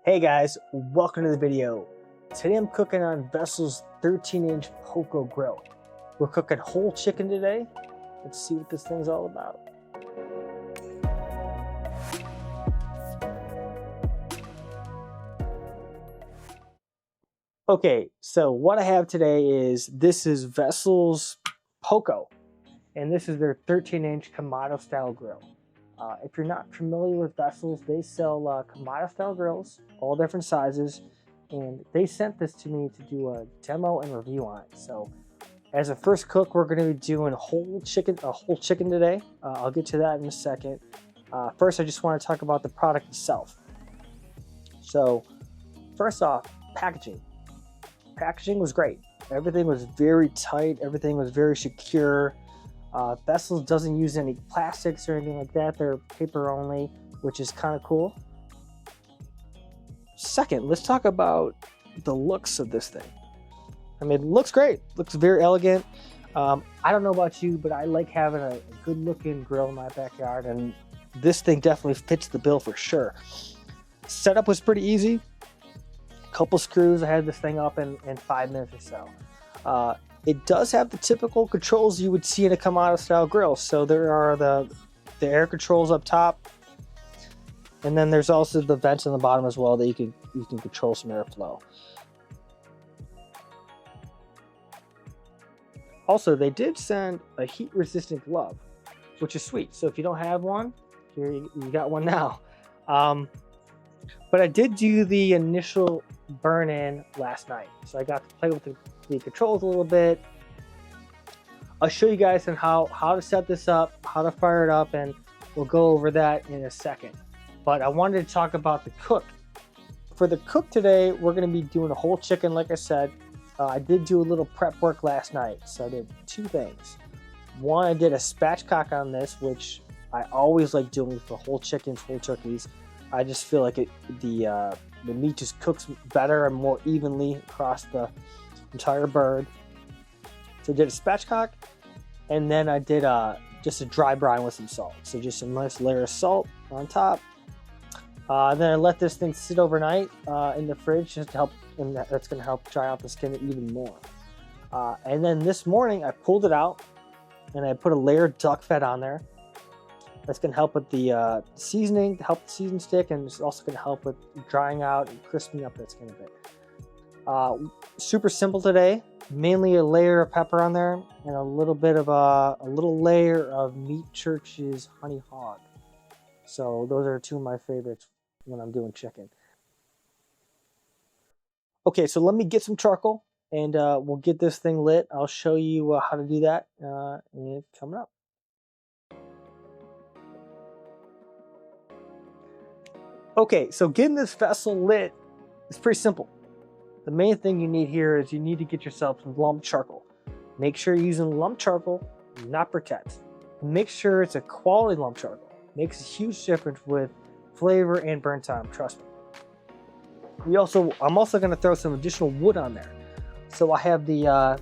Hey guys, welcome to the video. Today I'm cooking on Vessil's 13-inch POCO Grill. We're cooking whole chicken today. Let's see what this thing's all about. Okay, so what I have today is, this is Vessil's POCO, and this is their 13-inch Kamado style grill. If you're not familiar with Vessils, they sell Kamado style grills, all different sizes, and they sent this to me to do a demo and review on it. So as a first cook, we're going to be doing a whole chicken today. I'll get to that in a second. First, I just want to talk about the product itself. So first off, packaging. Packaging was great. Everything was very tight. Everything was very secure. Vessils doesn't use any plastics or anything like that. They're paper only, which is kind of cool. Second, let's talk about the looks of this thing. I mean, it looks great. Looks very elegant. I don't know about you, but I like having a good looking grill in my backyard, and this thing definitely fits the bill for sure. Setup was pretty easy. Couple screws. I had this thing up in 5 minutes or so. It does have the typical controls you would see in a Kamado style grill. So there are the air controls up top, and then there's also the vents on the bottom as well that you can control some airflow. Also, they did send a heat resistant glove, which is sweet. So if you don't have one, here you got one now. But I did do the initial burn in last night, so I got to play with the controls a little bit. I'll show you guys on how to set this up, how to fire it up, and we'll go over that in a second. But I wanted to talk about the cook. For the cook today, we're going to be doing a whole chicken, like I said. I did do a little prep work last night, so I did two things. One, I did a spatchcock on this, which I always like doing for whole chickens, whole turkeys. I just feel like the meat just cooks better and more evenly across the entire bird. So I did a spatchcock, and then I did just a dry brine with some salt. So just a nice layer of salt on top. Then I let this thing sit overnight in the fridge just to help, and that's going to help dry out the skin even more. And then this morning I pulled it out and I put a layer of duck fat on there. That's going to help with the seasoning, to help the season stick, and it's also going to help with drying out and crisping up that skin a bit. Super simple today. Mainly a layer of pepper on there and a little bit of a little layer of Meat Church's honey hog. So those are two of my favorites when I'm doing chicken. Okay, so let me get some charcoal and we'll get this thing lit. I'll show you how to do that coming up. Okay, so getting this vessel lit is pretty simple. The main thing you need here is you need to get yourself some lump charcoal. Make sure you're using lump charcoal, not briquettes. Make sure it's a quality lump charcoal. Makes a huge difference with flavor and burn time, trust me. I'm also going to throw some additional wood on there. So I have the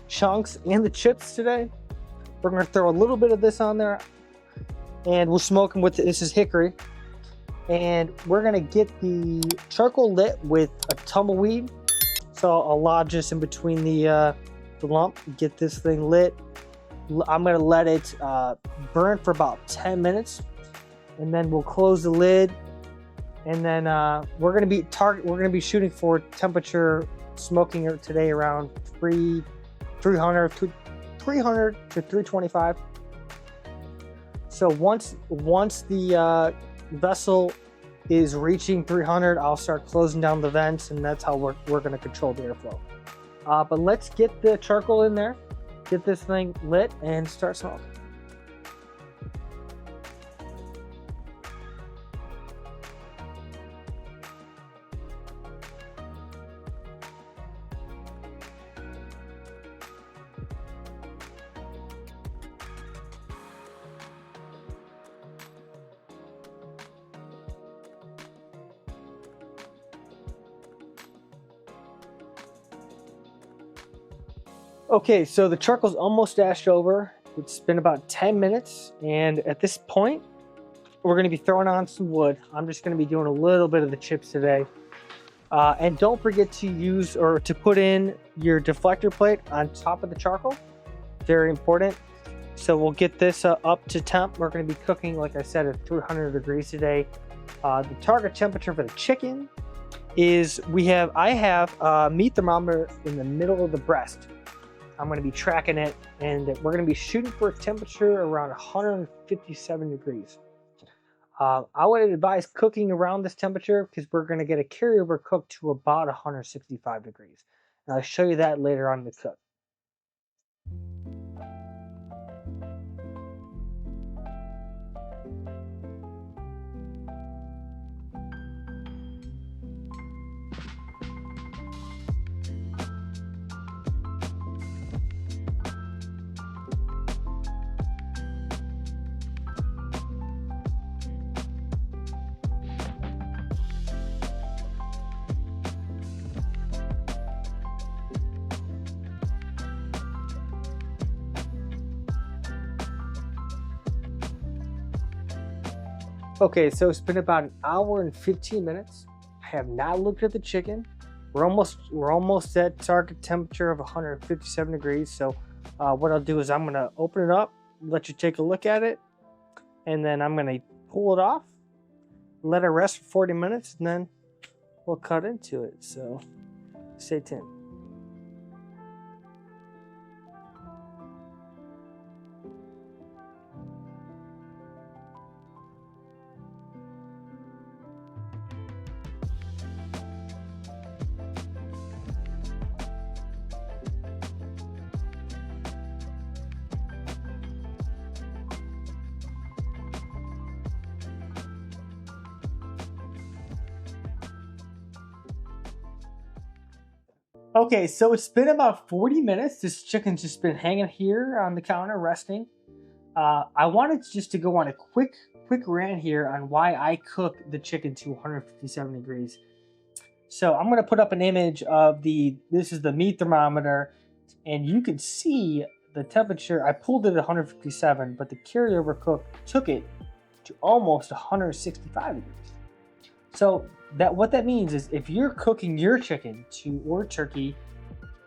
chunks and the chips today. We're going to throw a little bit of this on there, and we'll smoke them with this is hickory. And we're gonna get the charcoal lit with a tumbleweed. So I'll lodge this in between the lump, get this thing lit. I'm gonna let it burn for about 10 minutes, and then we'll close the lid. And then we're gonna be shooting for temperature smoking today around 300 to 325. So once the vessel is reaching 300, I'll start closing down the vents, and that's how we're going to control the airflow. But let's get the charcoal in there, get this thing lit, and start smoking. Okay, so the charcoal's almost dashed over. It's been about 10 minutes, and at this point, we're going to be throwing on some wood. I'm just going to be doing a little bit of the chips today. And don't forget to use or to put in your deflector plate on top of the charcoal. Very important. So we'll get this up to temp. We're going to be cooking, like I said, at 300 degrees today. The target temperature for the chicken is I have a meat thermometer in the middle of the breast. I'm going to be tracking it, and we're going to be shooting for a temperature around 157 degrees. I would advise cooking around this temperature because we're going to get a carryover cook to about 165 degrees. And I'll show you that later on in the cook. Okay, so it's been about an hour and 15 minutes. I have not looked at the chicken. We're almost at target temperature of 157 degrees. So what I'll do is I'm gonna open it up, let you take a look at it, and then I'm gonna pull it off, let it rest for 40 minutes, and then we'll cut into it. So stay tuned. Okay, so it's been about 40 minutes. This chicken's just been hanging here on the counter, resting. I wanted just to go on a quick rant here on why I cook the chicken to 157 degrees. So I'm gonna put up an image of this is the meat thermometer, and you can see the temperature. I pulled it at 157, but the carryover cook took it to almost 165 degrees. So what that means is if you're cooking your chicken or turkey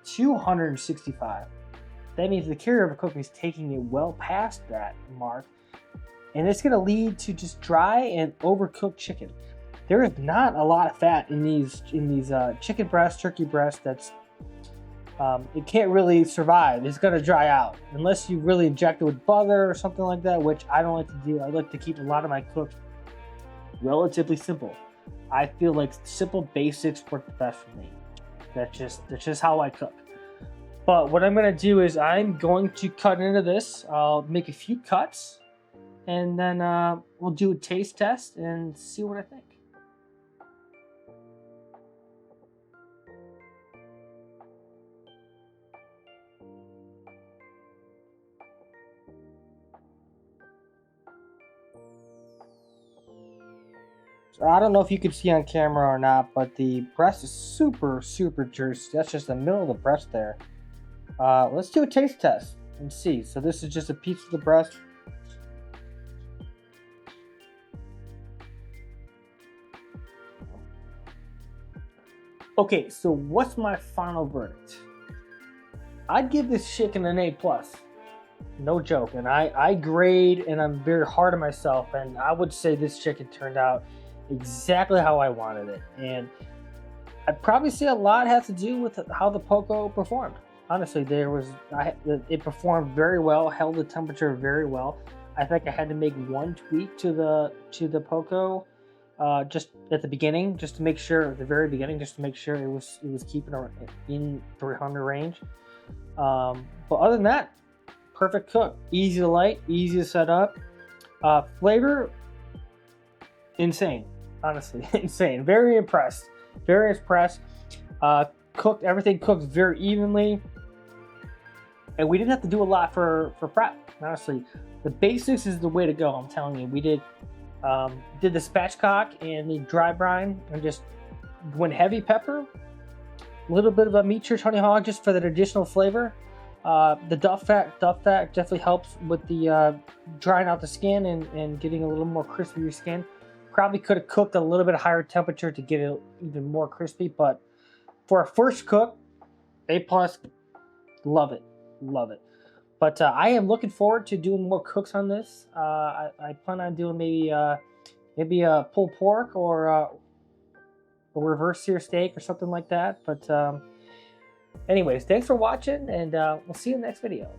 to 165, that means the carryover cooking is taking it well past that mark, and it's going to lead to just dry and overcooked chicken. There is not a lot of fat in these chicken breasts, turkey breasts. It can't really survive. It's going to dry out unless you really inject it with butter or something like that, which I don't like to do. I like to keep a lot of my cooks relatively simple. I feel like simple basics work the best for me. That's just how I cook. But what I'm going to do is I'm going to cut into this. I'll make a few cuts, and then we'll do a taste test and see what I think. So I don't know if you can see on camera or not, but the breast is super juicy. That's just the middle of the breast there. Let's do a taste test and see. So this is just a piece of the breast. Okay, so what's my final verdict? I'd give this chicken an A+. No joke. And I grade, and I'm very hard on myself, and I would say this chicken turned out exactly how I wanted it. And I'd probably say a lot has to do with how the Poco performed. Honestly, it performed very well, held the temperature very well. I think I had to make one tweak to the Poco just at the beginning, just to make sure at the very beginning, just to make sure it was keeping it in 300 range. But other than that, perfect cook, easy to light, easy to set up. Flavor, insane. Honestly, insane. Very impressed. Everything cooked very evenly, and we didn't have to do a lot for prep. Honestly, the basics is the way to go. I'm telling you, we did the spatchcock and the dry brine, and just went heavy pepper, a little bit of a meat church honey hog just for that additional flavor. The duff fat definitely helps with the drying out the skin and getting a little more crispier skin. Probably could have cooked a little bit higher temperature to get it even more crispy, but for a first cook, A+, love it, love it. But I am looking forward to doing more cooks on this. I plan on doing maybe a pulled pork or a reverse sear steak or something like that. But anyways, thanks for watching, and we'll see you in the next video.